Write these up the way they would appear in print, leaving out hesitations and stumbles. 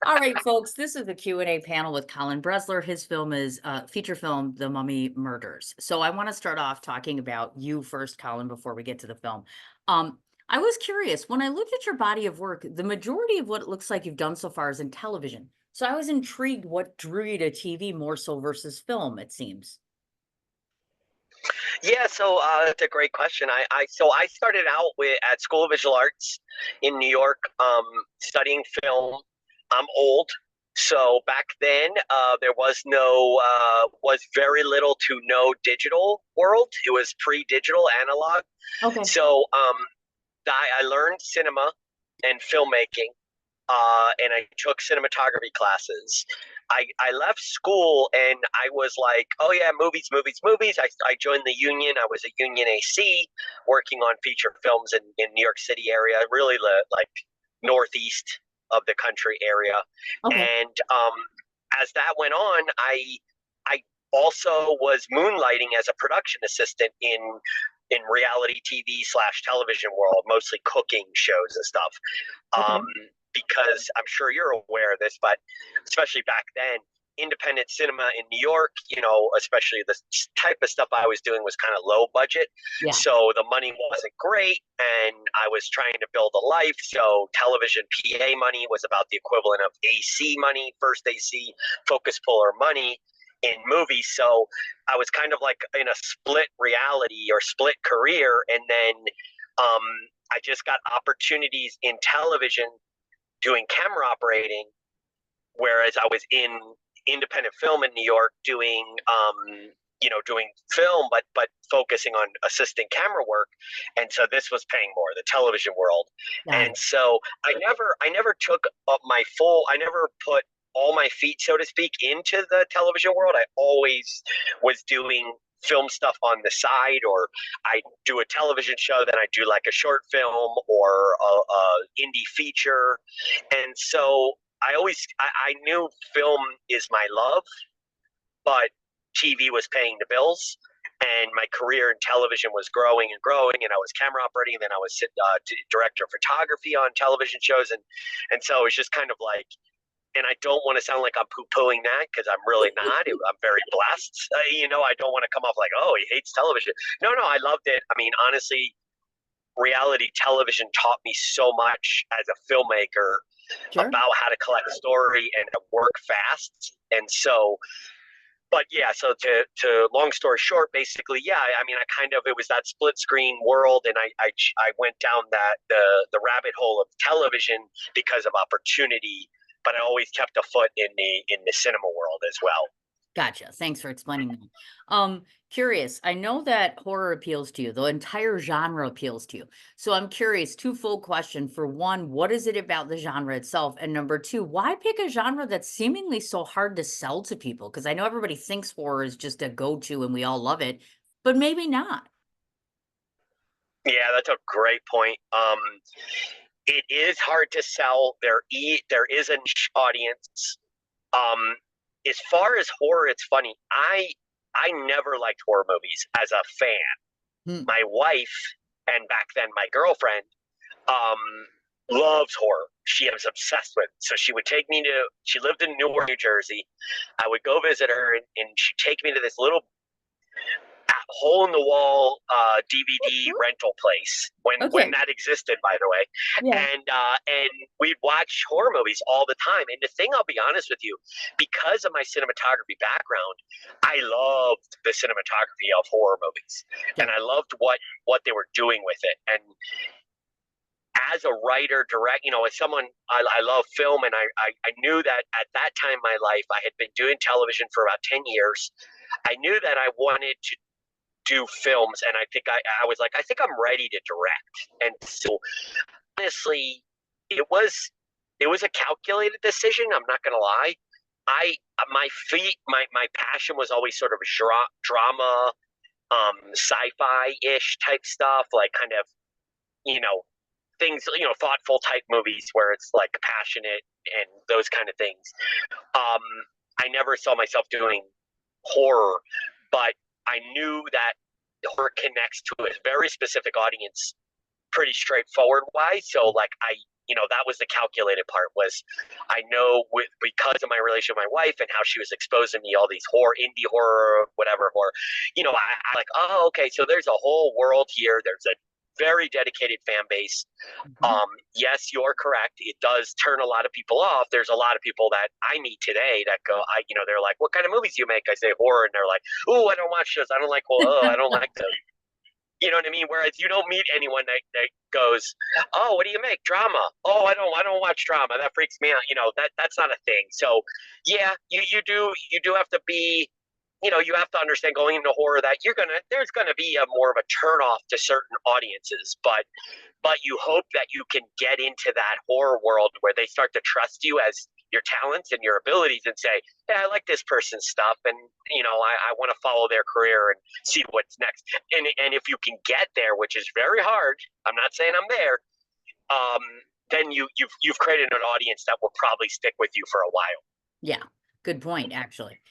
All right, folks, this is the Q&A panel with Colin Bresler. His film is feature film, The Mummy Murders. So I want to start off talking about you first, Colin, before we get to the film. I was curious, when I looked at your body of work, the majority of what it looks like you've done so far is in television. So I was intrigued what drew you to TV more so versus film, it seems. Yeah, so that's a great question. I started out at School of Visual Arts in New York, studying film. I'm old, so back then there was very little to no digital world. It was pre-digital analog. Okay. So I learned cinema and filmmaking, and I took cinematography classes. I left school and I was like, oh yeah, movies, movies, movies. I joined the union. I was a union AC working on feature films in New York City area, really like northeast of the country area. Okay. And as that went on, I also was moonlighting as a production assistant in reality TV slash television world, mostly cooking shows and stuff. Um, Okay. because I'm sure you're aware of this, but especially back then, independent cinema in New York, especially the type of stuff I was doing was kind of low budget. Yeah. So the money wasn't great, and I was trying to build a life. So television PA money was about the equivalent of AC money, first AC focus puller money in movies. So I was kind of like in a split reality or split career. And then um, I just got opportunities in television doing camera operating, whereas I was in independent film in New York doing film, but focusing on assistant camera work. And so this was paying more, the television world. Got And it. so I never took up I never put all my feet, so to speak, into the television world. I always was doing film stuff on the side, or I do a television show, then I do like a short film or a indie feature. And so I knew film is my love, but TV was paying the bills, and my career in television was growing and growing. And I was camera operating, and then I was director of photography on television shows, and so it was just kind of like. And I don't want to sound like I'm poo-pooing that, because I'm really not. I'm very blessed. I don't want to come off like, oh, he hates television. No, no, I loved it. I mean, honestly, reality television taught me so much as a filmmaker Sure. about how to collect story and to work fast. And so, but yeah, so to long story short, basically, yeah, I mean, I kind of, it was that split screen world, and I went down the rabbit hole of television because of opportunity, but I always kept a foot in the cinema world as well. Gotcha. Thanks for explaining that. Curious. I know that horror appeals to you. The entire genre appeals to you. So I'm curious, twofold question. For one, what is it about the genre itself? And number two, why pick a genre that's seemingly so hard to sell to people? Because I know everybody thinks horror is just a go-to and we all love it, but maybe not. Yeah, that's a great point. It is hard to sell. There is a niche audience. Um, as far as horror, it's funny. I never liked horror movies as a fan. Hmm. My wife, and back then my girlfriend, um, loves horror. She was obsessed with it. So she lived in Newark, New Jersey. I would go visit her, and she'd take me to this little hole in the wall DVD rental place when Okay. that existed, by the way, Yeah. and we'd watch horror movies all the time. And the thing, I'll be honest with you, because of my cinematography background, I loved the cinematography of horror movies, and Sure. I loved what they were doing with it. And as a writer, as someone, I love film, and I knew that at that time in my life, I had been doing television for about 10 years. I knew that I wanted to do films, and I was like, I think I'm ready to direct. And so honestly, it was it was a calculated decision, I'm not gonna lie. I my feet my passion was always sort of drama, sci-fi ish type stuff, like kind of, you know things, thoughtful type movies where it's like passionate and those kind of things. um I never saw myself doing horror, but I knew that horror connects to a very specific audience pretty straightforward wise. So like that was the calculated part. Was I know because of my relationship with my wife and how she was exposing me all these indie horror, whatever horror, I like, oh, okay, so there's a whole world here. There's a very dedicated fan base. Mhm. Yes, you're correct. It does turn a lot of people off. There's a lot of people that I meet today that go, they're like, what kind of movies do you make? I say horror, and they're like, oh, I don't watch those. I don't like, I don't like those. You know what I mean? Whereas you don't meet anyone that goes, "Oh, what do you make? Drama? Oh, I don't watch drama. That freaks me out." That's not a thing. So, yeah, you do have to be, you have to understand going into horror that there's gonna be a more of a turn off to certain audiences, but you hope that you can get into that horror world where they start to trust you as your talents and your abilities and say, yeah, I like this person's stuff, and I want to follow their career and see what's next. And if you can get there, which is very hard, I'm not saying I'm there, then you've created an audience that will probably stick with you for a while. Yeah, good point, actually.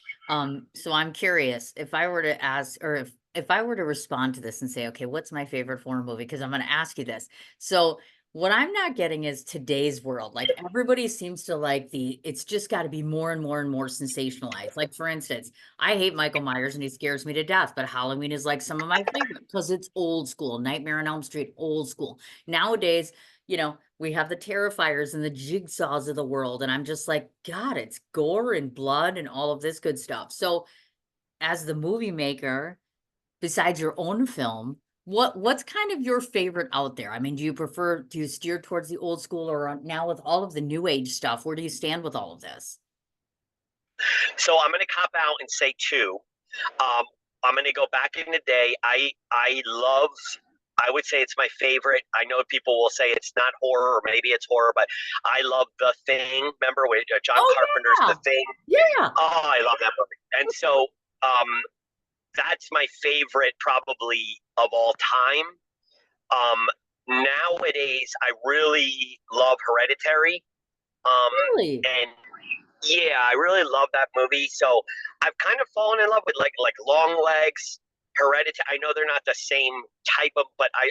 So I'm curious if I were to ask, or if I were to respond to this and say, okay, what's my favorite horror movie? Because I'm going to ask you this. So what I'm not getting is today's world. Like everybody seems to like it's just got to be more and more and more sensationalized. Like for instance, I hate Michael Myers and he scares me to death, but Halloween is like some of my favorite because it's old school. Nightmare on Elm Street, old school. Nowadays, we have the Terrifiers and the Jigsaws of the world. And I'm just like, God, it's gore and blood and all of this good stuff. So as the movie maker, besides your own film, what's kind of your favorite out there? I mean, do you steer towards the old school, or now with all of the new age stuff, where do you stand with all of this? So I'm going to cop out and say two. Um, I'm going to go back in the day. I love. I would say it's my favorite. I know people will say it's not horror, or maybe it's horror, but I love The Thing. Remember with John Oh Carpenter's yeah. The Thing? Yeah. Oh, I love that movie. And so um, that's my favorite, probably of all time. Nowadays, I really love Hereditary. Um, Really? and yeah, I really love that movie. So I've kind of fallen in love with like Long Legs, Hereditary. I know they're not the same type of, but I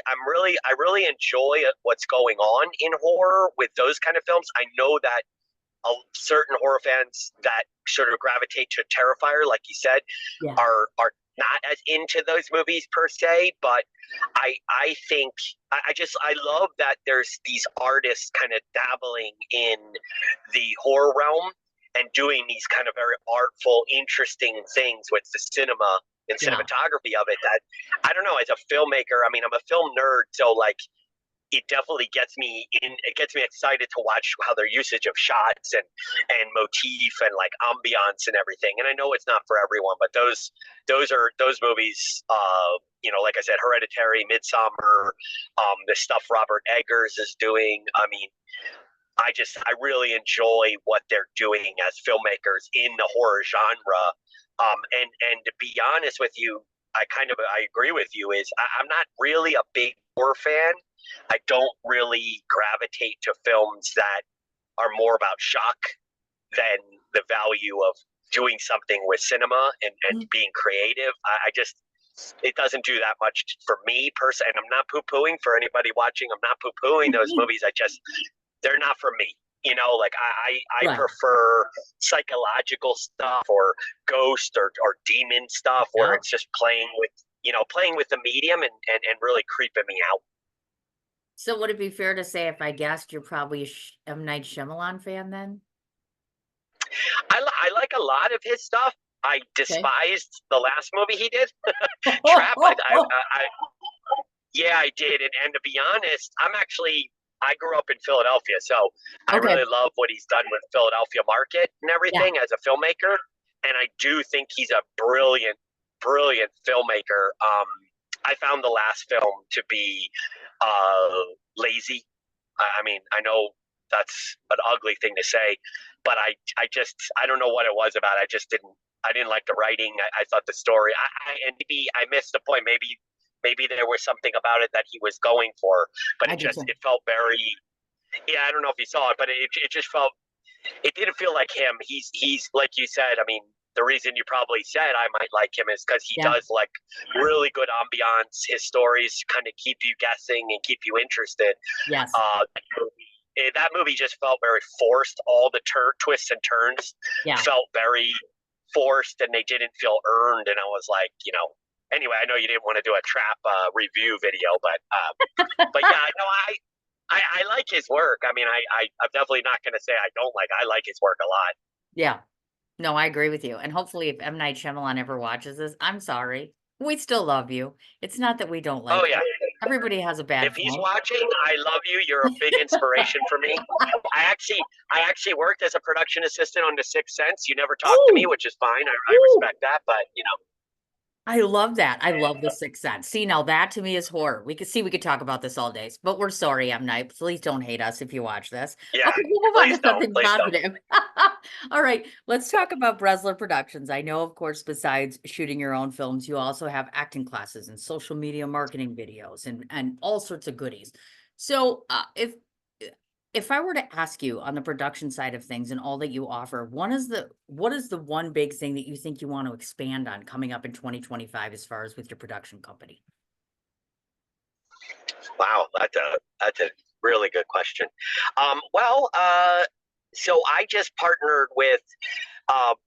really enjoy what's going on in horror with those kind of films. I know that certain horror fans that sort of gravitate to Terrifier, like you said, Yeah. are not as into those movies per se, but I think I love that there's these artists kind of dabbling in the horror realm and doing these kind of very artful, interesting things with the cinema and Yeah. cinematography of it. That I don't know, as a filmmaker, I mean, I'm a film nerd, so like it definitely gets me in. It gets me excited to watch how their usage of shots and motif and like ambiance and everything. And I know it's not for everyone, but those movies. Like I said, Hereditary, Midsummer, the stuff Robert Eggers is doing. I mean, I really enjoy what they're doing as filmmakers in the horror genre. And to be honest with you, I agree with you. I'm not really a big horror fan. I don't really gravitate to films that are more about shock than the value of doing something with cinema and being creative. I just it doesn't do that much for me personally. And I'm not poo pooing for anybody watching. I'm not poo pooing those movies. They're not for me. Like I Right. prefer psychological stuff or ghost or demon stuff where Yeah. it's just playing with the medium and really creeping me out. So would it be fair to say, if I guessed, you're probably a M. Night Shyamalan fan then? I like a lot of his stuff. I Okay. despised the last movie he did, Trap. Yeah, I did. And to be honest, I grew up in Philadelphia, so I Okay. really love what he's done with Philadelphia market and Yeah. everything as a filmmaker. And I do think he's a brilliant, brilliant filmmaker. I found the last film to be lazy. I mean, I know that's an ugly thing to say, but I don't know what it was about it. I didn't like the writing. I thought the story, and maybe I missed the point. Maybe there was something about it that he was going for, but I did too. it felt very, yeah, I don't know if you saw it, but it just felt, it didn't feel like him. He's like you said. I mean, the reason you probably said I might like him is because he Yeah. does like really good ambiance. His stories kind of keep you guessing and keep you interested. Yes. That movie, that movie just felt very forced. All the twists and turns Yeah. felt very forced, and they didn't feel earned. And I was like, anyway, I know you didn't want to do a trap review video, but yeah, no, I like his work. I mean, I'm definitely not going to say I don't like. I like his work a lot. Yeah. No, I agree with you. And hopefully if M. Night Shyamalan ever watches this, I'm sorry. We still love you. It's not that we don't Oh like yeah, you. Everybody has a bad if he's film. watching, I love you. You're a big inspiration for me. I actually, I actually worked as a production assistant on The Sixth Sense. You never talked to me, Oh, which is fine. I ooh. respect that, but I love that. I love The Sixth Sense. See, now that to me is horror. We could talk about this all days, but we're sorry, M. Night. Please don't hate us if you watch this. yeah, Okay, we'll move on to please don't, something please don't. positive. All right, let's talk about Bresler Productions. I know, of course, besides shooting your own films, you also have acting classes and social media marketing videos and all sorts of goodies. So, if I were to ask you on the production side of things and all that you offer, what is the one big thing that you think you want to expand on coming up in 2025 as far as with your production company? Wow, that's a really good question. Well, so I just partnered with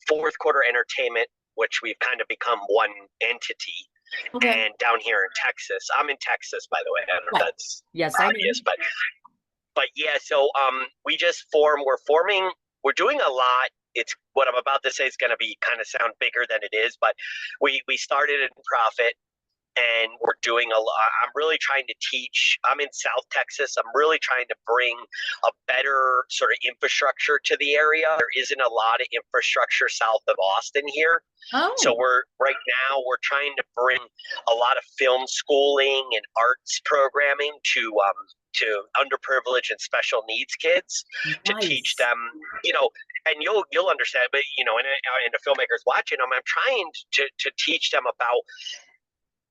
Fourth Quarter Entertainment, which we've kind of become one entity. Okay. And down here in Texas, I'm in Texas, by the way. I don't know if Right. that's Yes, I obvious, do. but yeah. So we just form. We're forming. We're doing a lot. It's what I'm about to say is going to be kind of sound bigger than it is, but we started a profit, and we're doing a lot. I'm really trying to teach. I'm in South Texas. I'm really trying to bring a better sort of infrastructure to the area. There isn't a lot of infrastructure south of Austin here. So Oh, we're trying to bring a lot of film schooling and arts programming to underprivileged and special needs kids to teach nice. them, you know, and you'll understand, but and the filmmakers watching them, I'm trying to teach them about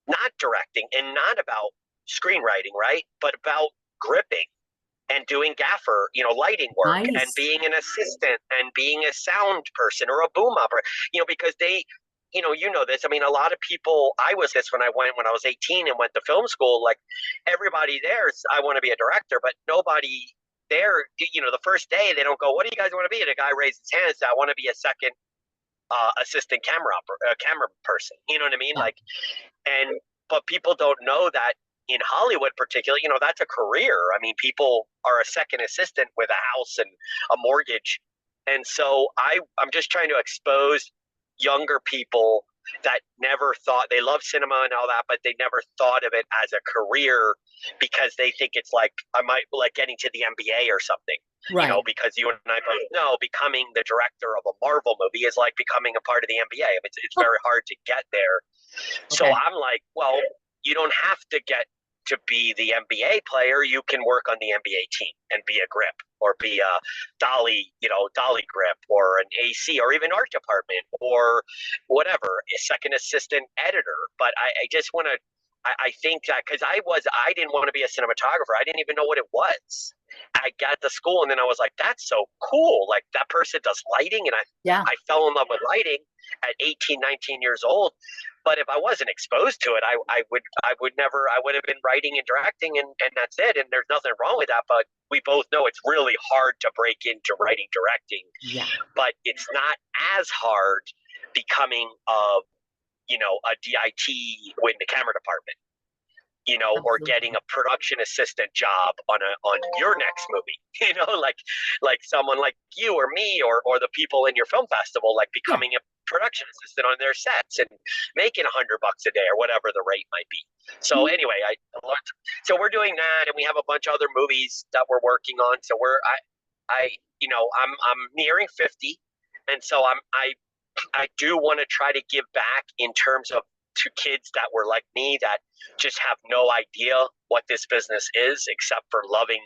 not directing and not about screenwriting, right? But about gripping and doing gaffer, lighting work and Nice. being an assistant and being a sound person or a boom operator, because they, this. I mean, a lot of people, I was this when I was 18 and went to film school, like everybody there's, I want to be a director, but nobody there, the first day they don't go, what do you guys want to be? And a guy raised his hand and said, I want to be a second assistant camera person. You know what I mean? Yeah. Like, and but people don't know that in Hollywood, particularly, that's a career. I mean, people are a second assistant with a house and a mortgage, and so I'm just trying to expose younger people that never thought they love cinema and all that, but they never thought of it as a career because they think it's like I might like getting to the NBA or something. Right. Because you and I both know becoming the director of a Marvel movie is like becoming a part of the NBA. I mean, it's Oh, very hard to get there. So okay. I'm like, well, you don't have to get to be the NBA player. You can work on the NBA team and be a grip or be a dolly grip or an AC or even art department or whatever, a second assistant editor. But I just want to, I think that because I didn't want to be a cinematographer. I didn't even know what it was. I got to school and then I was like, that's so cool. Like that person does lighting. And Yeah. I fell in love with lighting at 18, 19 years old. But if I wasn't exposed to it, I would have been writing and directing and that's it. And there's nothing wrong with that. But we both know it's really hard to break into writing, directing, Yeah. but it's not as hard becoming a DIT with the camera department, or getting Absolutely. a production assistant job on your next movie, like someone like you or me or the people in your film festival, like Yeah. becoming a production assistant on their sets and making $100 a day or whatever the rate might be. So Mhm. anyway, I learned. So we're doing that, and we have a bunch of other movies that we're working on. So I'm nearing 50, and so I do want to try to give back in terms of to kids that were like me that just have no idea what this business is except for loving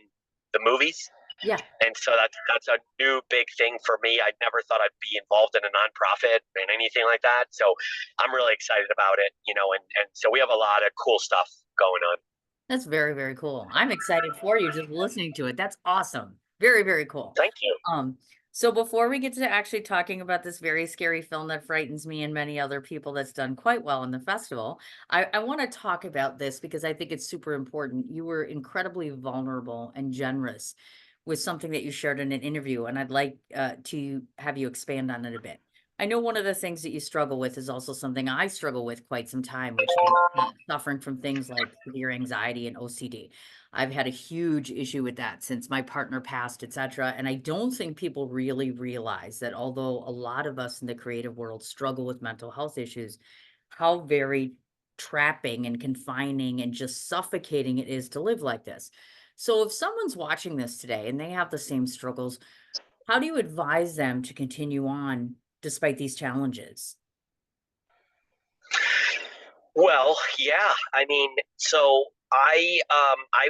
the movies. Yeah. And so that's a new big thing for me. I never thought I'd be involved in a nonprofit and anything like that. So I'm really excited about it, and so we have a lot of cool stuff going on. That's very, very cool. I'm excited for you just listening to it. That's awesome. Very, very cool. Thank you. Um, so before we get to actually talking about this very scary film that frightens me and many other people that's done quite well in the festival, I want to talk about this because I think it's super important. You were incredibly vulnerable and generous with something that you shared in an interview, and I'd like to have you expand on it a bit. I know one of the things that you struggle with is also something I struggle with quite some time, which is suffering from things like severe anxiety and OCD. I've had a huge issue with that since my partner passed, etc. And I don't think people really realize that although a lot of us in the creative world struggle with mental health issues, how very trapping and confining and just suffocating it is to live like this. So if someone's watching this today and they have the same struggles, how do you advise them to continue on despite these challenges? Well, yeah. I mean, so I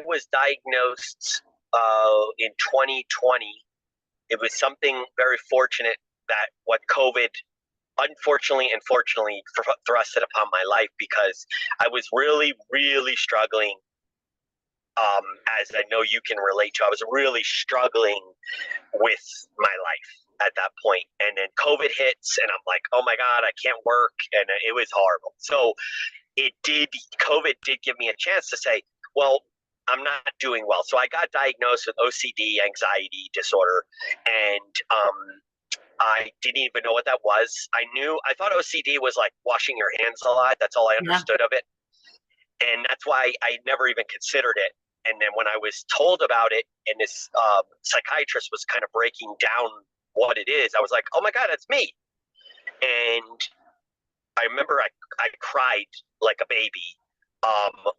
was diagnosed in 2020. It was something very fortunate that what COVID unfortunately and fortunately thrusted upon my life, because I was really, really struggling. As I know you can relate to, I was really struggling with my life at that point. And then COVID hits, and I'm like, oh my God, I can't work. And it was horrible. So COVID did give me a chance to say, well, I'm not doing well. So I got diagnosed with OCD, anxiety disorder, and I didn't even know what that was. I thought OCD was like washing your hands a lot. That's all I Yeah. understood of it. And that's why I never even considered it. And then when I was told about it, and this psychiatrist was kind of breaking down what it is, I was like, oh my God, that's me. And I remember I cried like a baby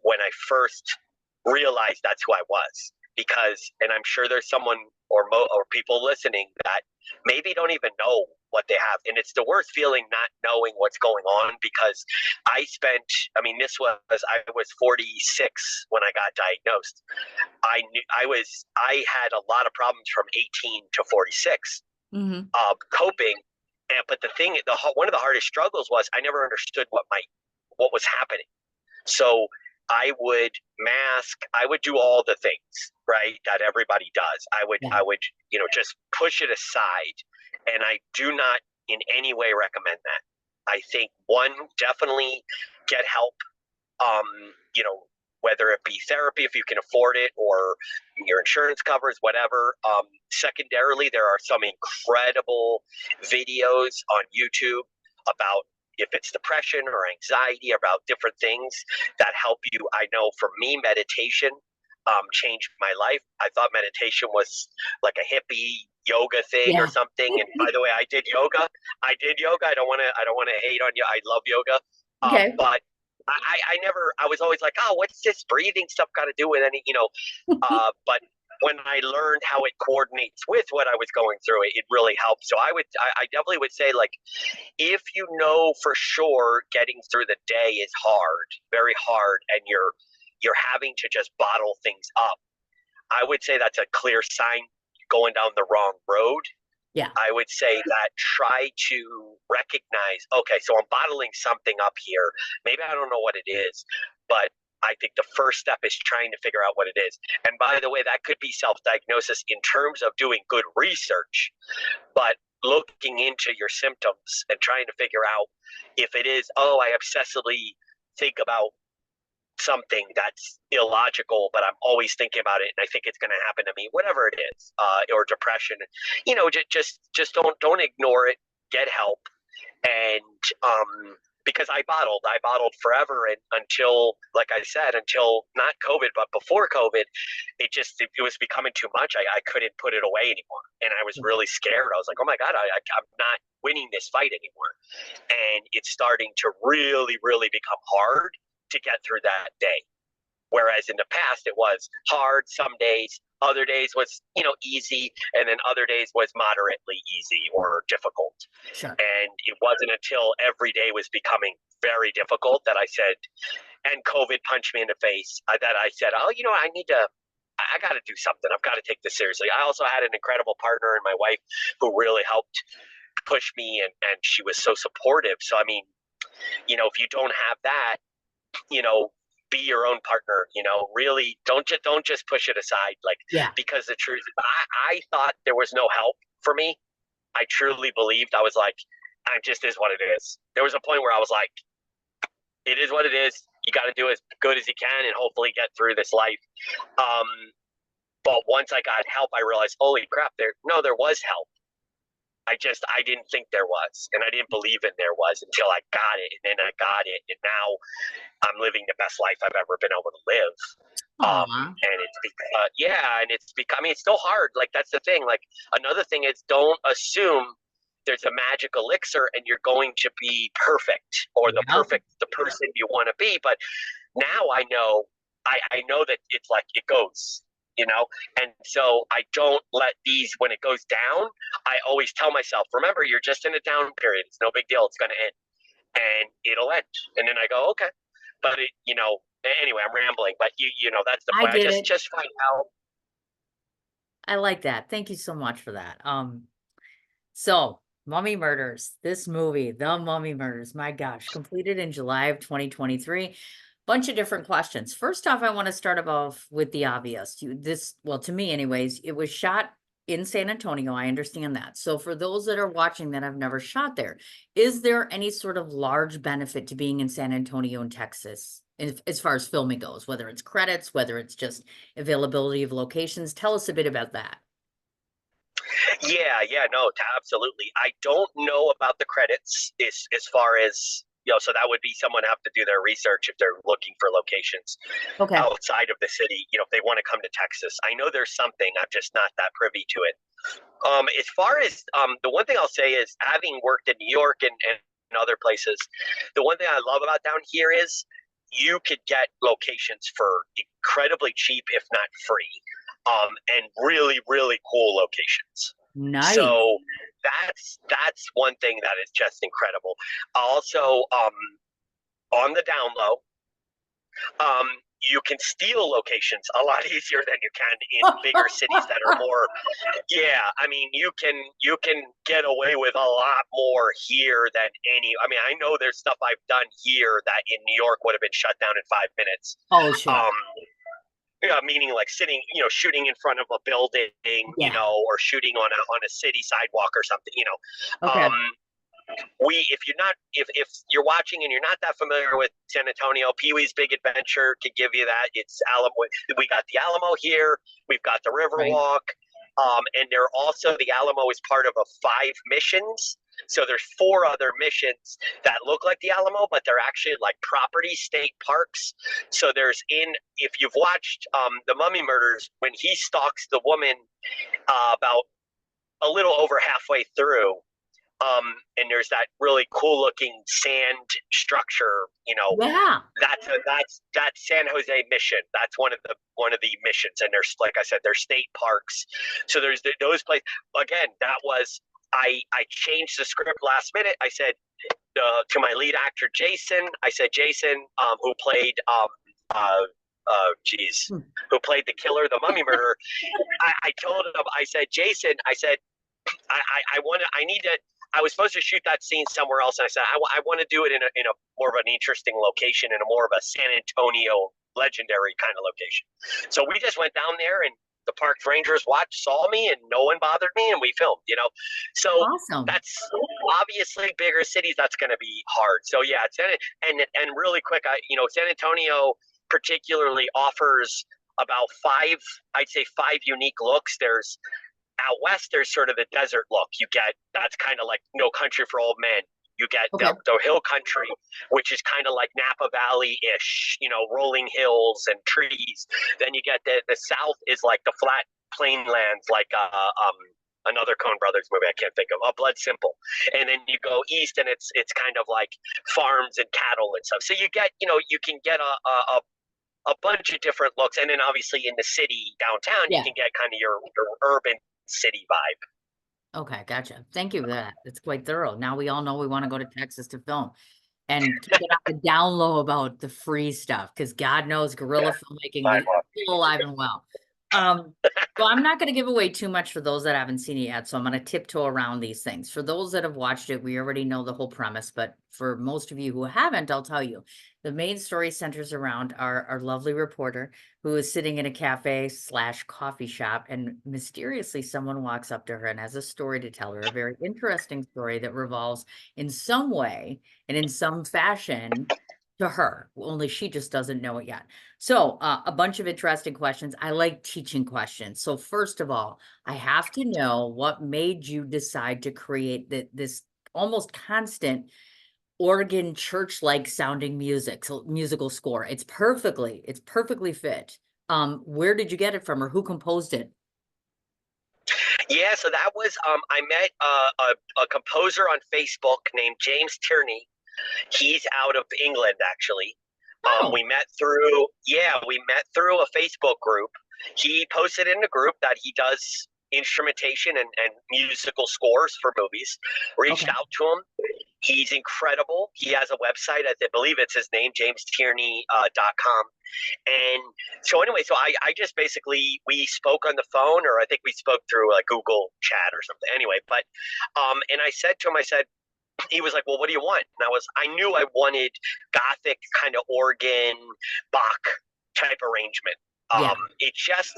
when I first realized that's who I was. Because, and I'm sure there's someone or people listening that maybe don't even know what they have, and it's the worst feeling not knowing what's going on. Because I mean, I was 46 when I got diagnosed. I had a lot of problems from 18 to 46 Hmm. coping. And but one of the hardest struggles was I never understood what was happening. So I would mask, I would do all the things, right, that everybody does. Yeah. I would, just push it aside. And I do not in any way recommend that. I think one, definitely get help. You know, whether it be therapy if you can afford it, or your insurance covers, whatever. Secondarily, there are some incredible videos on YouTube about if it's depression or anxiety, about different things that help you. I know for me, meditation changed my life. I thought meditation was like a hippie yoga thing or Yeah. something. And by the way, I did yoga. I did yoga. I don't want to hate on you. I love yoga. Okay. But I never, I was always like, oh, what's this breathing stuff got to do with but when I learned how it coordinates with what I was going through, it really helped. So I definitely would say, like, if you know for sure getting through the day is hard, very hard, and you're having to just bottle things up, I would say that's a clear sign going down the wrong road. Yeah. I would say that try to recognize, okay, so I'm bottling something up here. Maybe I don't know what it is, but I think the first step is trying to figure out what it is. And by the way, that could be self diagnosis in terms of doing good research, but looking into your symptoms and trying to figure out if it is, oh, I obsessively think about something that's illogical, but I'm always thinking about it, and I think it's going to happen to me, whatever it is, or depression. Just don't ignore it. Get help, and because I bottled forever, and until, like I said, until not COVID, but before COVID, it was becoming too much. I couldn't put it away anymore, and I was really scared. I was like, oh my God, I'm not winning this fight anymore, and it's starting to really, really become hard to get through that day. Whereas in the past, it was hard some days, other days was, easy, and then other days was moderately easy or difficult. Sure. And it wasn't until every day was becoming very difficult that I said, and COVID punched me in the face, that I said, oh, I got to do something. I've got to take this seriously. I also had an incredible partner in my wife who really helped push me, and she was so supportive. So, I mean, if you don't have that, you know, be your own partner, really don't just push it aside. Like, Yeah. because the truth, I thought there was no help for me. I truly believed, I was like, I just is what it is. There was a point where I was like, it is what it is. You got to do as good as you can and hopefully get through this life. Um, But once I got help, I realized, holy crap, there was help. I didn't think there was, and I didn't believe in there was until I got it, and then I got it, and now I'm living the best life I've ever been able to live. Aw, And it's yeah, and it's becoming, it's still hard. Like, that's the thing. Like, another thing is, don't assume there's a magic elixir and you're going to be perfect or yep, the person you want to be. But now I know that it's like it goes, you know, and so I don't let these, when it goes down, I always tell myself, remember, you're just in a down period. It's no big deal. It's going to end, and it'll end. And then I go, okay, but anyway, I'm rambling, but that's the I point. I get just it. just find out. I like that. Thank you so much for that. So Mummy Murders, this movie, The Mummy Murders, my gosh, completed in July of 2023. Bunch of different questions. First off, I want to start off with the obvious. Well, to me anyways, it was shot in San Antonio. I understand that. So for those that are watching that have never shot there, is there any sort of large benefit to being in San Antonio in Texas as far as filming goes, whether it's credits, whether it's just availability of locations? Tell us a bit about that. Yeah, no, absolutely. I don't know about the credits as far as, so that would be someone have to do their research if they're looking for locations Okay. outside of the city. If they want to come to Texas, I know there's something. I'm just not that privy to it. As far as the one thing I'll say is, having worked in New York and other places, the one thing I love about down here is you could get locations for incredibly cheap, if not free, and really, really cool locations. Nice. So that's one thing that is just incredible. Also, on the down low, um, you can steal locations a lot easier than you can in bigger cities that are more. Yeah, I mean, you can get away with a lot more here than any. I mean, I know there's stuff I've done here that in New York would have been shut down in 5 minutes. Oh, sure. Um, yeah, meaning like sitting, shooting in front of a building, Yeah. or shooting on a city sidewalk or something. Okay. Um, if you're watching and you're not that familiar with San Antonio, Pee Wee's Big Adventure can give you that. It's Alamo. We got the Alamo here. We've got the Right. Riverwalk, and they're also, the Alamo is part of a 5 missions. So there's 4 other missions that look like the Alamo, but they're actually like property state parks. So if you've watched the Mummy Murders, when he stalks the woman about a little over halfway through, and there's that really cool looking sand structure. Yeah. That's San Jose mission. That's one of the missions, and there's, like I said, there's state parks. So there's those places. Again, that was, I changed the script last minute. I said to my lead actor Jason, I said, Jason, who played geez, Hmm. who played the killer, the mummy murderer. I told him, I said, Jason, I said, I need to. I was supposed to shoot that scene somewhere else, and I said, I want to do it in a more of an interesting location, in a more of a San Antonio legendary kind of location. So we just went down there, and the park rangers saw me, and no one bothered me, and we filmed. So Awesome. that's obviously bigger cities. That's going to be hard. So yeah, and really quick, San Antonio particularly offers about I'd say 5 unique looks. There's out west, there's sort of the desert look. That's kind of like No Country for Old Men. You get Okay. the hill country, which is kind of like Napa Valley ish, rolling hills and trees. Then you get the south is like the flat plain lands, like another Coen Brothers movie I can't think of, Blood Simple. And then you go east, and it's kind of like farms and cattle and stuff. So you can get a bunch of different looks, and then obviously in the city downtown, you Yeah. can get kind of your urban city vibe. Okay. Gotcha. Thank you for that. It's quite thorough. Now we all know we want to go to Texas to film and keep it on the down low about the free stuff because God knows guerrilla filmmaking is still alive and well. Um, so I'm not going to give away too much for those that haven't seen it yet. So I'm going to tiptoe around these things. For those that have watched it, we already know the whole premise, but for most of you who haven't, I'll tell you. The main story centers around our lovely reporter who is sitting in a cafe/coffee shop, and mysteriously someone walks up to her and has a story to tell her, a very interesting story that revolves in some way and in some fashion to her, only she just doesn't know it yet. So, a bunch of interesting questions. I like teaching questions. So first of all, I have to know what made you decide to create this almost constant organ church-like sounding music, so musical score. It's perfectly fit. Where did you get it from, or who composed it? Yeah, so that was I met a composer on Facebook named James Tierney. He's out of England, actually. Oh, We met through a Facebook group. He posted in the group that he does instrumentation and musical scores for movies. Reached okay. out to him. He's incredible. He has a website, I believe it's his name, jamestierney.com. And so anyway, I just basically, we spoke on the phone, or I think we spoke through a Google chat or something. Anyway, but and I said to him, I said, he was like, "Well, what do you want?" And I knew I wanted gothic kind of organ Bach type arrangement. Yeah, It just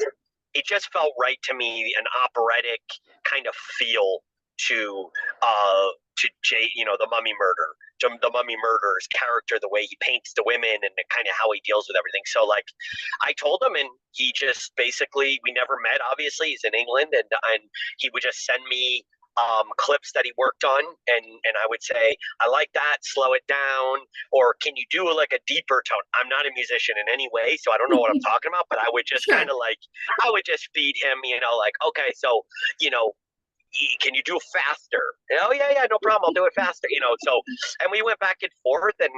felt right to me, an operatic kind of feel to uh the Mummy Murder, the Mummy Murderer's character, the way he paints the women and kind of how he deals with everything. So like, I told him, and he just basically, we never met. Obviously, he's in England, and he would just send me clips that he worked on, and I would say, I like that, slow it down, or can you do like a deeper tone? I'm not a musician in any way, so I don't know what I'm talking about, but I would just kind sure. of like, I would just feed him, like, okay, so, you know, can you do faster? Oh yeah, yeah, no problem. I'll do it faster. So, and we went back and forth, and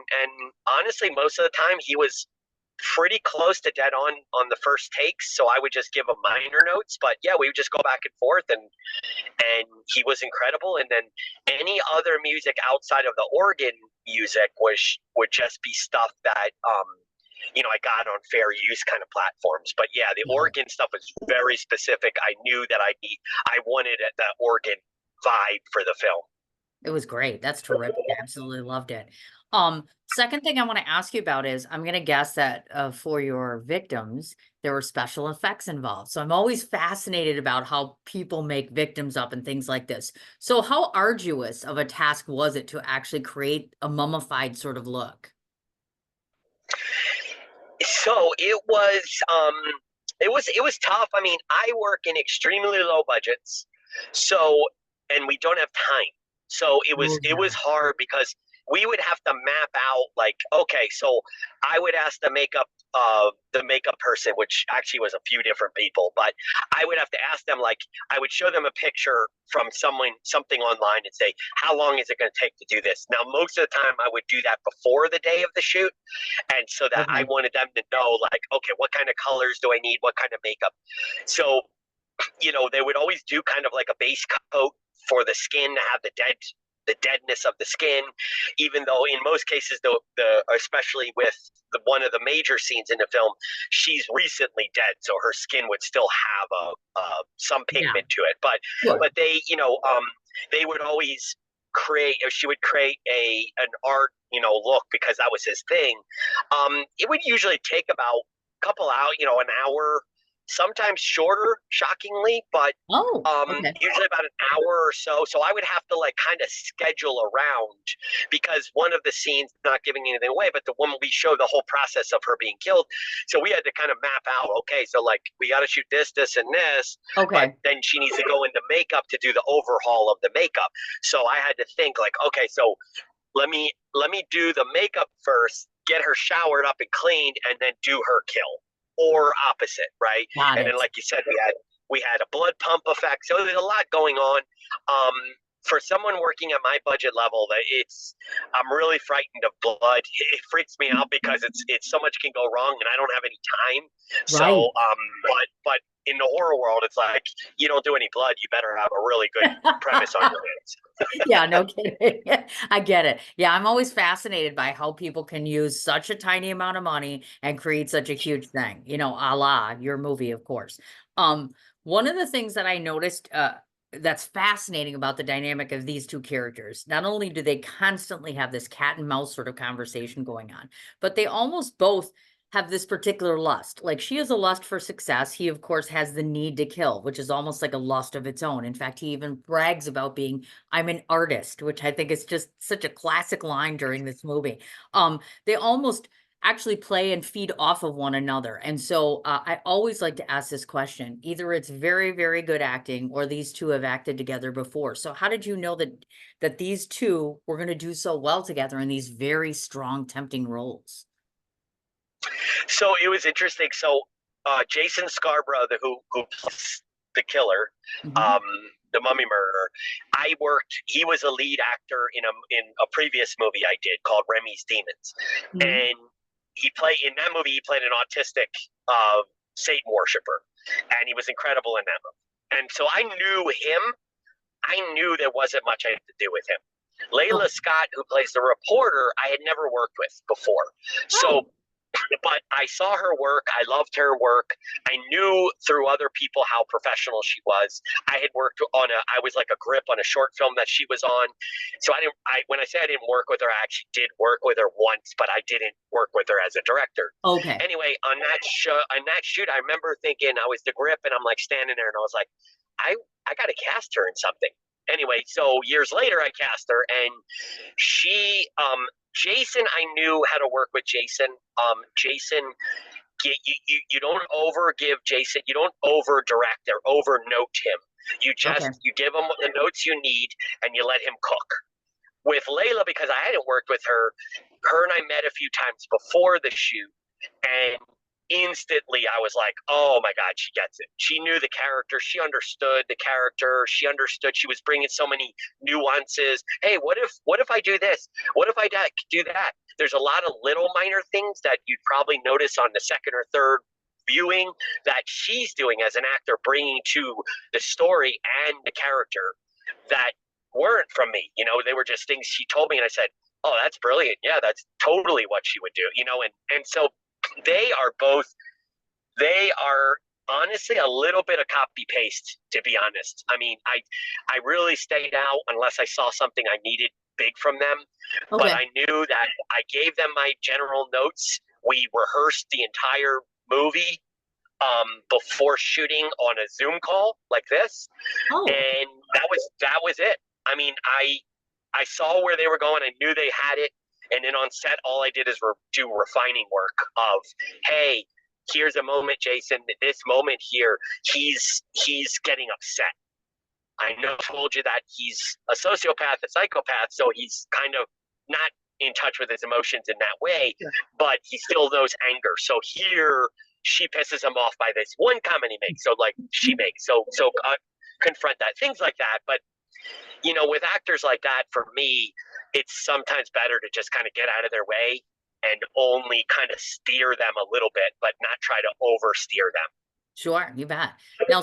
honestly, most of the time he was pretty close to dead on the first takes. So I would just give him minor notes, but yeah, we would just go back and forth, and he was incredible. And then any other music outside of the organ music would just be stuff that I got on fair use kind of platforms. But yeah, the Yeah. organ stuff was very specific. I knew that I wanted that organ vibe for the film. It was great. That's terrific. I absolutely loved it. Second thing I want to ask you about is I'm going to guess that for your victims, there were special effects involved. So I'm always fascinated about how people make victims up and things like this. So how arduous of a task was it to actually create a mummified sort of look? So it was tough. I mean, I work in extremely low budgets, so, and we don't have time. So it was Oh, it yeah. was hard because we would have to map out, like, okay, so I would ask the makeup person, which actually was a few different people, but I would have to ask them, like, I would show them a picture from something online and say, how long is it going to take to do this? Now, most of the time I would do that before the day of the shoot, and so that I Okay. wanted them to know, like, okay, what kind of colors do I need, what kind of makeup. So they would always do kind of like a base coat for the skin to have the deadness of the skin, even though in most cases, the especially with one of the major scenes in the film, she's recently dead, so her skin would still have some Yeah. pigment to it. but Sure. but they would always create, or she would create an art look, because that was his thing. It would usually take about a couple out, an hour, sometimes shorter, shockingly, but Oh, okay. usually about an hour or so. So I would have to like kind of schedule around, because one of the scenes, not giving anything away, but the one we show the whole process of her being killed. So we had to kind of map out, okay, so like we got to shoot this, and this, but Okay. then she needs to go into makeup to do the overhaul of the makeup. So I had to think like, okay, so let me do the makeup first, get her showered up and cleaned, and then do her kill, or opposite, right? Got And then, it. like you said, we had a blood pump effect, so there's a lot going on. Um, for someone working at my budget level, I'm really frightened of blood. It freaks me out because it's so much can go wrong, and I don't have any time. So, Right. but in the horror world, it's like, you don't do any blood, you better have a really good premise on your hands. Yeah, no kidding. I get it. Yeah, I'm always fascinated by how people can use such a tiny amount of money and create such a huge thing, a la your movie, of course. Um, One of the things that I noticed that's fascinating about the dynamic of these two characters, not only do they constantly have this cat and mouse sort of conversation going on, but they almost both have this particular lust. Like she has a lust for success. He, of course, has the need to kill, which is almost like a lust of its own. In fact, he even brags about being, I'm an artist, which I think is just such a classic line during this movie. They almost actually play and feed off of one another. And so I always like to ask this question. Either it's very, very good acting or these two have acted together before. So how did you know that these two were going to do so well together in these very strong, tempting roles? So it was interesting. So Jason Scarborough, who plays the killer, Mhm. um, the mummy murderer, I worked. He was a lead actor in a previous movie I did called Remy's Demons, Mhm. and he played in that movie. He played an autistic uh, Satan worshiper, and he was incredible in that movie. And so I knew him. I knew there wasn't much I had to do with him. Layla Okay. Scott, who plays the reporter, I had never worked with before. Oh, So but I saw her work. I loved her work. I knew through other people how professional she was. I had worked I was like a grip on a short film that she was on. So when I say I didn't work with her, I actually did work with her once, but I didn't work with her as a director. okay. Anyway, on that shoot, I remember thinking I was the grip and I'm like standing there and I was like, I, I got to cast her in something. Anyway, so years later, I cast her and Jason, I knew how to work with Jason. Jason, you don't over give Jason, you don't over direct or over note him. Okay. You give him the notes you need and you let him cook. With Layla, because I hadn't worked with her, her and I met a few times before the shoot, and instantly I was like, oh my God, she gets it. She knew the character. She understood the character. She understood she was bringing so many nuances. Hey, what if I do this? What if I do that? There's a lot of little minor things that you'd probably notice on the second or third viewing that she's doing as an actor, bringing to the story and the character that weren't from me. They were just things she told me, and I said, "Oh, that's brilliant. Yeah, that's totally what she would do." And so they are both. They are honestly a little bit of copy paste, to be honest. I mean, I really stayed out unless I saw something I needed big from them, but Okay. I knew that I gave them my general notes. We rehearsed the entire movie before shooting on a Zoom call like this, Oh, okay. and that was it. I mean, I saw where they were going. I knew they had it, and then on set, all I did is do refining work of, hey, here's a moment, Jason. This moment here, he's getting upset. I know I told you that he's a sociopath, a psychopath, so he's kind of not in touch with his emotions in that way, Sure. but he still knows anger. So here, she pisses him off by this one comment he makes. So like she makes confront that, things like that. But with actors like that, for me, it's sometimes better to just kind of get out of their way and only kind of steer them a little bit, but not try to oversteer them. Sure, you bet. Now,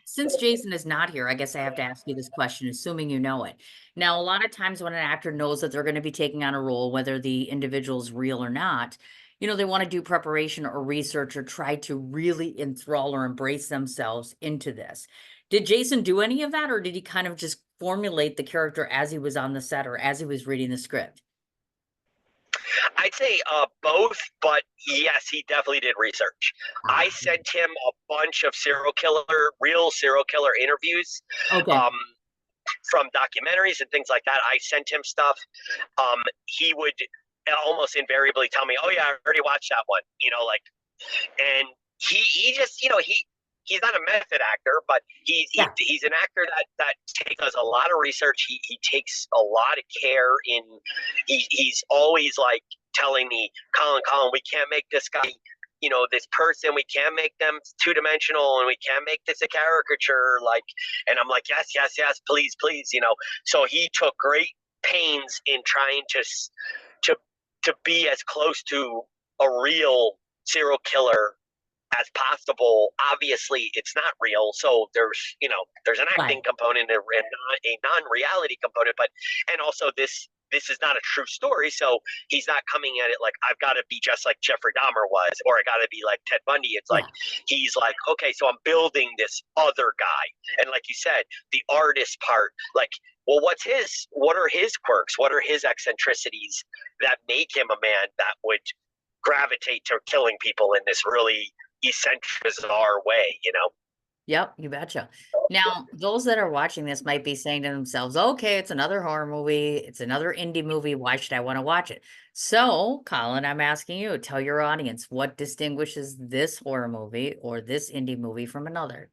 since Jason is not here, I guess I have to ask you this question, assuming you know it. Now, a lot of times when an actor knows that they're going to be taking on a role, whether the individual is real or not, they want to do preparation or research or try to really enthrall or embrace themselves into this. Did Jason do any of that, or did he kind of just formulate the character as he was on the set or as he was reading the script? I'd say both, but yes, he definitely did research. I Ah, sent him a bunch of real serial killer interviews okay. um, from documentaries and things like that. I sent him stuff. He would almost invariably tell me, "Oh yeah, I already watched that one." And he just he's not a method actor, but Yeah. he's an actor that does a lot of research. He takes a lot of care in. He's always like telling me, Colin, we can't make this guy. This person, we can't make them two-dimensional, and we can't make this a caricature. And I'm like, yes, yes, yes, please, please. So he took great pains in trying to to be as close to a real serial killer as possible. Obviously, it's not real, so there's an acting Right. component and a non-reality component, but and also this is not a true story, so he's not coming at it like I've got to be just like Jeffrey Dahmer was, or I got to be like Ted Bundy. It's like Yeah. he's like, okay, so I'm building this other guy, and like you said, the artist part, like, well, what are his quirks? What are his eccentricities that make him a man that would gravitate to killing people in this really eccentric, bizarre way, you know? Yep, you betcha. Now, those that are watching this might be saying to themselves, okay, it's another horror movie. It's another indie movie. Why should I want to watch it? So, Colin, I'm asking you, tell your audience what distinguishes this horror movie or this indie movie from another.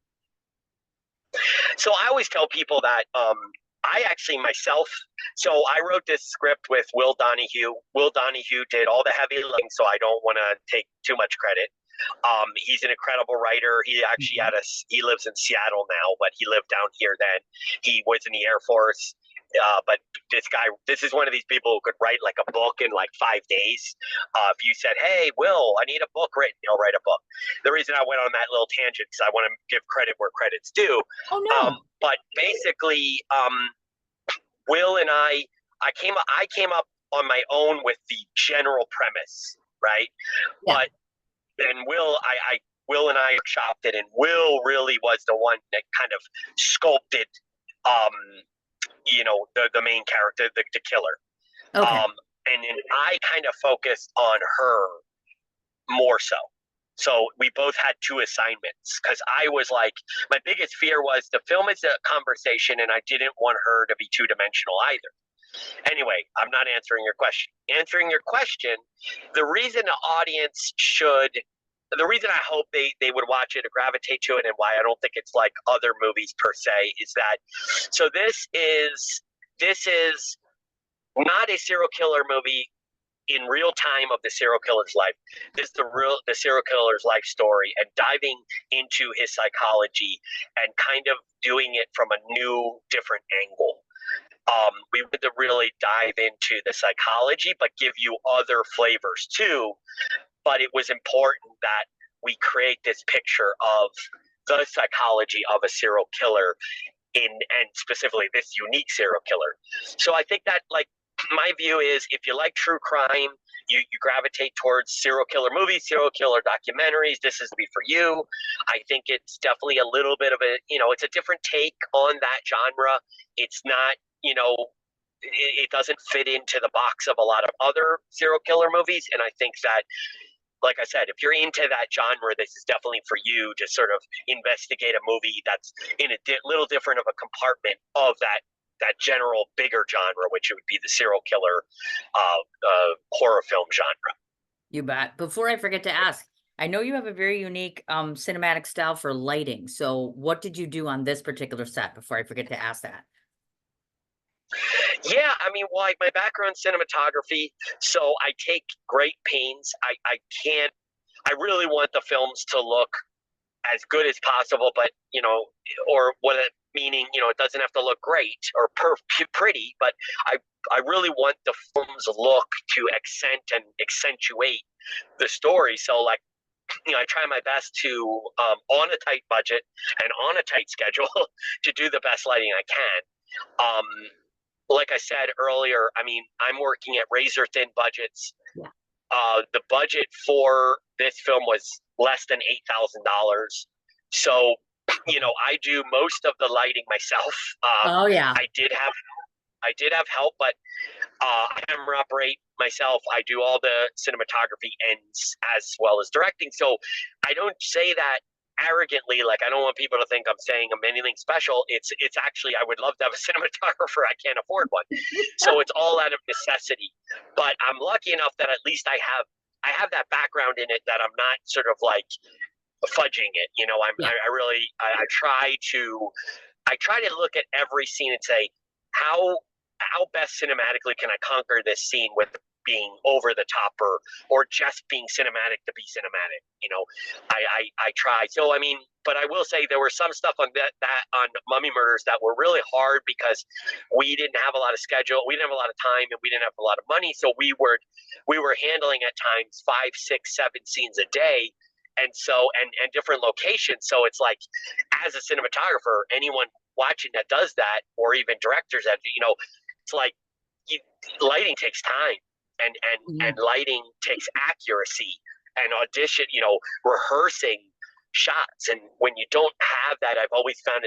So I always tell people that I actually myself, so I wrote this script with Will Donahue. Will Donahue did all the heavy lifting, so I don't want to take too much credit. He's an incredible writer. He actually Mhm. he lives in Seattle now, but he lived down here then. He was in the Air Force. But this is one of these people who could write like a book in like 5 days. If you said, "Hey, Will, I need a book written," he'll write a book. The reason I went on that little tangent is I want to give credit where credit's due. Oh, no. But basically, Will and I came up on my own with the general premise, right? Yeah. But then Will and I chopped it, and Will really was the one that kind of sculpted, um, the main character, the killer. Okay. Um, and then I kind of focused on her more so. So we both had two assignments because I was like, my biggest fear was the film is a conversation, and I didn't want her to be two dimensional either. Anyway, I'm not answering your question. Answering your question, the reason the audience should, the reason I hope they would watch it or gravitate to it, and why I don't think it's like other movies per se, is that so this is not a serial killer movie in real time of the serial killer's life. This is the serial killer's life story, and diving into his psychology and kind of doing it from a new, different angle. We wanted to really dive into the psychology, but give you other flavors too. But it was important that we create this picture of the psychology of a serial killer and specifically this unique serial killer. So I think that like my view is if you like true crime, you gravitate towards serial killer movies, serial killer documentaries. This is to be for you. I think it's definitely a little bit of it's a different take on that genre. It's not, it doesn't fit into the box of a lot of other serial killer movies. And I think that, like I said, if you're into that genre, this is definitely for you to sort of investigate a movie that's in a little different of a compartment of that general bigger genre, which it would be the serial killer horror film genre. You bet. Before I forget to ask, I know you have a very unique cinematic style for lighting. So what did you do on this particular set before I forget to ask that? Yeah, I mean, well, like my background cinematography, so I take great pains. I can't. I really want the films to look as good as possible, but or what it meaning, it doesn't have to look great or pretty, but I I really want the film's look to accent and accentuate the story. So like, I try my best to on a tight budget and on a tight schedule to do the best lighting I can. Um, like I said earlier, I mean, I'm working at razor thin budgets. Yeah. The budget for this film was less than $8,000. So, I do most of the lighting myself. Oh yeah. I did have I did have help, but I camera operate myself. I do all the cinematography ends as well as directing. So I don't say that arrogantly. Like I don't want people to think I'm saying I'm anything special. It's actually I would love to have a cinematographer. I can't afford one, so it's all out of necessity. But I'm lucky enough that at least I have that background in it that I'm not sort of like fudging it. Yeah. I really I try to look at every scene and say how best cinematically can I conquer this scene with being over the top or just being cinematic to be cinematic. I try. So I mean, but I will say there were some stuff on that on Mummy Murders that were really hard because we didn't have a lot of schedule, we didn't have a lot of time, and we didn't have a lot of money. So we were handling at times 5, 6, 7 scenes a day, and so and different locations. So it's like, as a cinematographer, anyone watching that does that, or even directors that it's like you, lighting takes time, and Yeah. lighting takes accuracy and audition, rehearsing shots. And when you don't have that, I've always found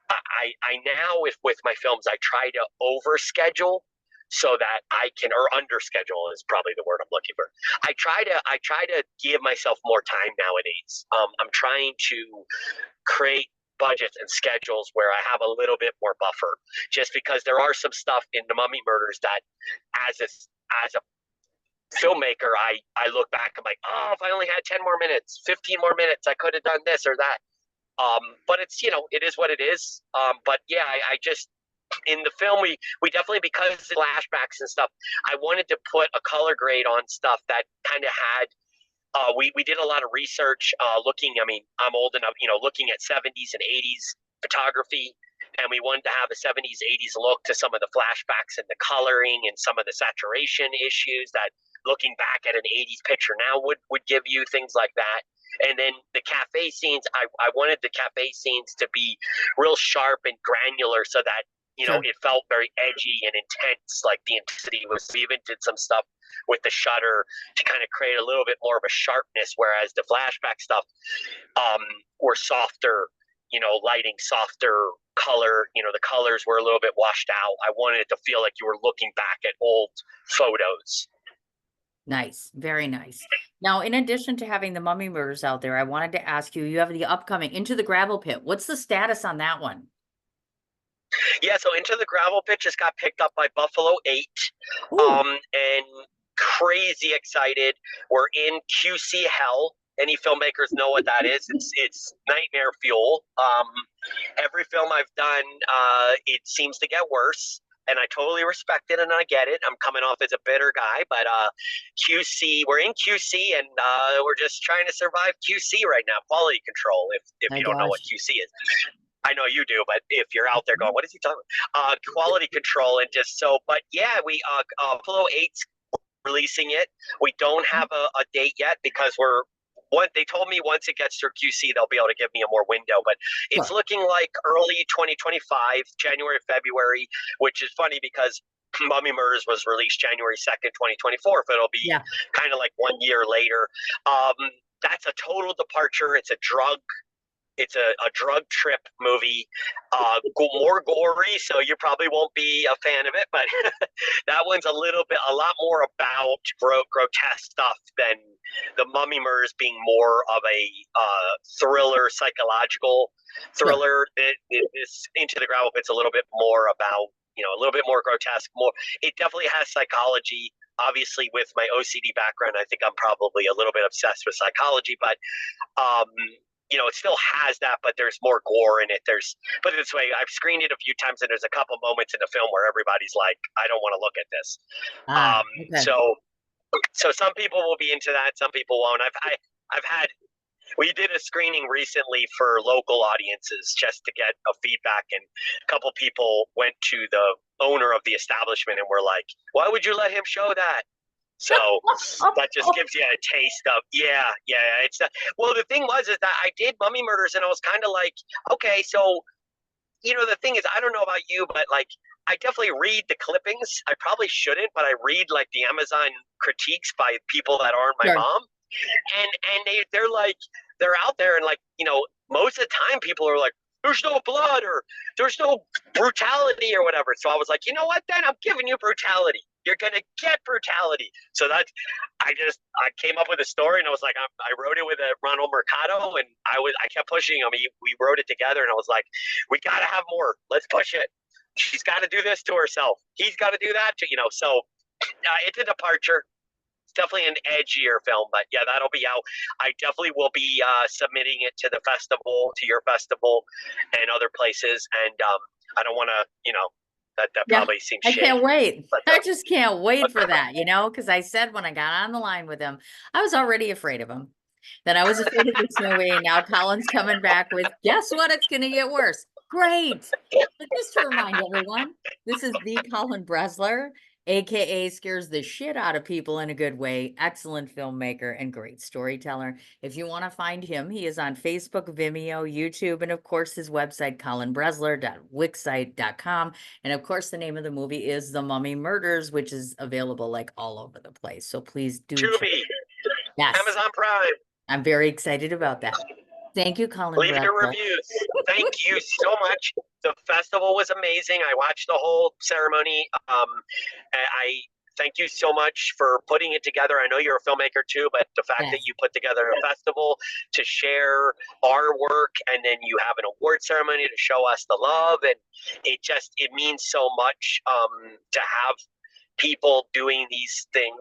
I now with my films I try to over schedule so that I can, or under schedule is probably the word I'm looking for. I try to give myself more time nowadays. I'm trying to create budgets and schedules where I have a little bit more buffer, just because there are some stuff in the Mummy Murders that, as a filmmaker, I look back, I'm like, oh, if I only had 10 more minutes, 15 more minutes, I could have done this or that. But it's, it is what it is. But yeah, I just, in the film, we definitely, because of flashbacks and stuff, I wanted to put a color grade on stuff that kind of had, we did a lot of research, looking, I mean, I'm old enough, looking at 70s and 80s photography, and we wanted to have a 70s, 80s look to some of the flashbacks and the coloring and some of the saturation issues that looking back at an 80s picture now would give you, things like that. And then the cafe scenes, I wanted the cafe scenes to be real sharp and granular so that, Sure. it felt very edgy and intense. Like the intensity was, we even did some stuff with the shutter to kind of create a little bit more of a sharpness, whereas the flashback stuff were softer, lighting, softer color, the colors were a little bit washed out. I wanted it to feel like you were looking back at old photos. Nice. Very nice. Now, in addition to having the Mummy Murders out there, I wanted to ask you, you have the upcoming Into the Gravel Pit. What's the status on that one? Yeah, so Into the Gravel Pit just got picked up by Buffalo 8. Ooh, And crazy excited. We're in QC hell. Any filmmakers know what that is. It's nightmare fuel. Every film I've done, it seems to get worse, and I totally respect it and I get it. I'm coming off as a bitter guy, but QC, we're in QC, and we're just trying to survive QC right now. Quality control. If my you don't know what gosh. QC is, I know you do, but if you're out there going, what is he talking about? Quality control, and just so, but yeah, we Apollo 8's releasing it. We don't have a date yet because they told me once it gets through QC, they'll be able to give me a more window, but it's Sure. looking like early 2025, January, February, which is funny because Mummy Murders was released January 2nd, 2024, so it'll be Yeah. kind of like 1 year later. That's a total departure. It's a drug trip movie, more gory, so you probably won't be a fan of it, but that one's a lot more about grotesque stuff than the Mummy Murders, being more of a thriller, psychological Sure. thriller. This Into the Gravel Pit's a little bit more about, a little bit more grotesque, it definitely has psychology. Obviously, with my OCD background, I think I'm probably a little bit obsessed with psychology, but um, it still has that, but there's more gore in it. Put it this way, I've screened it a few times, and there's a couple moments in the film where everybody's like, I don't want to look at this. Ah, okay. So some people will be into that, some people won't. We did a screening recently for local audiences just to get a feedback, and a couple people went to the owner of the establishment and were like, why would you let him show that? So that just gives you a taste of, yeah. It's well, the thing was is that I did Mummy Murders, and I was kind of like, okay, so the thing is, I don't know about you, but like, I definitely read the clippings. I probably shouldn't, but I read like the Amazon critiques by people that aren't my Sure. mom, and they're like, they're out there, and like, most of the time people are like, there's no blood or there's no brutality or whatever. So I was like, you know what? Then I'm giving you brutality. You're gonna get brutality. So I came up with a story, and I was like, I wrote it with Ronald Mercado, and I kept pushing him. We wrote it together, and I was like, we gotta have more. Let's push it. She's got to do this to herself. He's got to do that to. So it's a departure. It's definitely an edgier film, but yeah, that'll be out. I definitely will be submitting it to the festival, to your festival, and other places. And I don't want to, that Yeah. probably seems I shady. can't wait. But, I just can't wait for that, because I said when I got on the line with him, I was already afraid of him. Then I was afraid of this movie, and now Colin's coming back with, guess what? It's going to get worse. Great. But just to remind everyone, this is the Colin Bresler, aka scares the shit out of people in a good way, excellent filmmaker and great storyteller. If you want to find him, he is on Facebook, Vimeo, YouTube, and of course his website, colinbresler.wixsite.com. And of course, the name of the movie is The Mummy Murders, which is available like all over the place. So please do check. Tubi, Yes, Amazon Prime. I'm very excited about that. Thank you, Colin Leave your Bresler. reviews. Thank you so much. The festival was amazing. I watched the whole ceremony. And I thank you so much for putting it together. I know you're a filmmaker too, but the fact that Yes. you put together a festival to share our work, and then you have an award ceremony to show us the love, and it means so much to have people doing these things,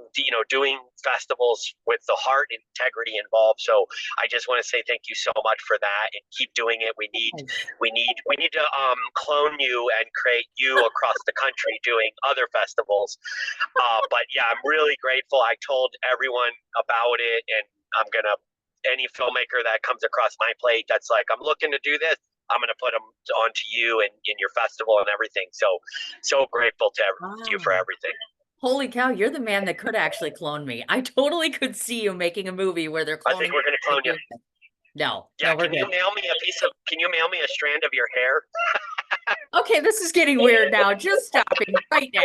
doing festivals with the heart and integrity involved. So I just want to say thank you so much for that, and keep doing it. We need to clone you and create you across the country doing other festivals. But yeah, I'm really grateful. I told everyone about it, and I'm gonna any filmmaker that comes across my plate that's like, I'm looking to do this, I'm going to put them onto you and in your festival and everything. So grateful to you for Wow. everything. Holy cow, you're the man that could actually clone me. I totally could see you making a movie where they're I cloning. think we're going to clone you. No, Yeah, no, we're can you good. mail me a strand of your hair? Okay, this is getting weird now. Just stopping right now.